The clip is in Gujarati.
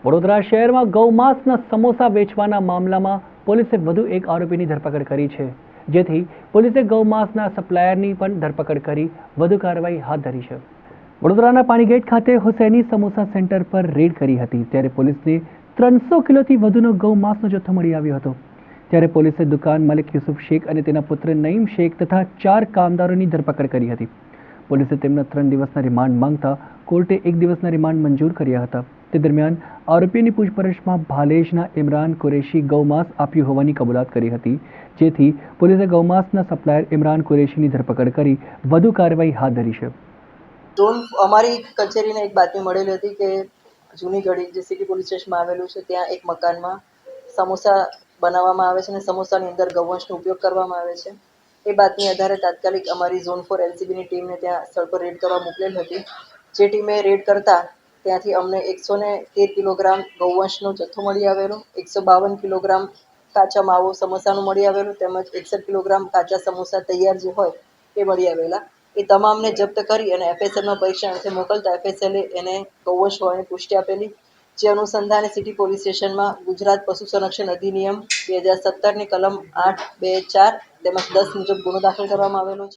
વડોદરા શહેરમાં ગૌમાંસના સમોસા વેચવાના મામલામાં પોલીસે વધુ એક આરોપીની ધરપકડ કરી છે, જેથી પોલીસે ગૌમાંસના સપ્લાયરની પણ ધરપકડ કરી વધુ કાર્યવાહી હાથ ધરી છે। વડોદરાના પાણીગેટ ખાતે હુસૈની સમોસા સેન્ટર પર રેડ કરી હતી, ત્યારે પોલીસને 300 કિલોથી વધુનો ગૌમાંસનો જથ્થો મળી આવ્યો હતો। ત્યારે પોલીસે દુકાન માલિક યુસુફ શેખ અને તેના પુત્ર નઈમ શેખ તથા 4 કામદારોની ધરપકડ કરી હતી। પોલીસે તેમના 3 દિવસના રિમાન્ડ માંગતા કોર્ટે 1 દિવસના રિમાન્ડ મંજૂર કર્યા હતા। તે દરમિયાન આરોપીની પૂછપરછમાં ભાલેજના ઇમરાન કુરેશી ગૌમાંસ આપ્યું હોવાની કબૂલાત કરી હતી, જેથી પોલીસે ગૌમાંસના સપ્લાયર ઇમરાન કુરેશીની ધરપકડ કરી વધુ કાર્યવાહી હાથ ધરી છે। અમારી કચેરીને એક બાતમી મળેલી હતી કે જૂની ગઢી જે સિટી પોલીસ સ્ટેશનમાં આવેલું છે ત્યાં એક મકાનમાં સમોસા બનાવવામાં આવે છે અને સમોસાની અંદર ગૌવંશનો ઉપયોગ કરવામાં આવે છે। એ બાતમી આધારે તાત્કાલિક અમારી ઝોન 4 એલસીબીની ટીમને ત્યાં સ્થળ પર રેડ કરવા મોકલેલ હતી। જે ટીમે રેડ કરતા ત્યાંથી અમને 113 કિલોગ્રામ ગૌવંશનો જથ્થો મળી આવેલો, 152 કિલોગ્રામ કાચા માવો સમોસાનું મળી આવેલું, તેમજ 61 કિલોગ્રામ કાચા સમોસા તૈયાર જે હોય એ મળી આવેલા। એ તમામને જપ્ત કરી અને એફએસએલમાં પરીક્ષણ અર્થે મોકલતા એફએસએલે એને ગૌવંશ હોવાની પુષ્ટિ આપેલી। જે અનુસંધાને સિટી પોલીસ સ્ટેશનમાં ગુજરાત પશુ સંરક્ષણ અધિનિયમ 2017ની કલમ 8(2)(4) તેમજ 10 મુજબ ગુનો દાખલ કરવામાં આવેલો છે।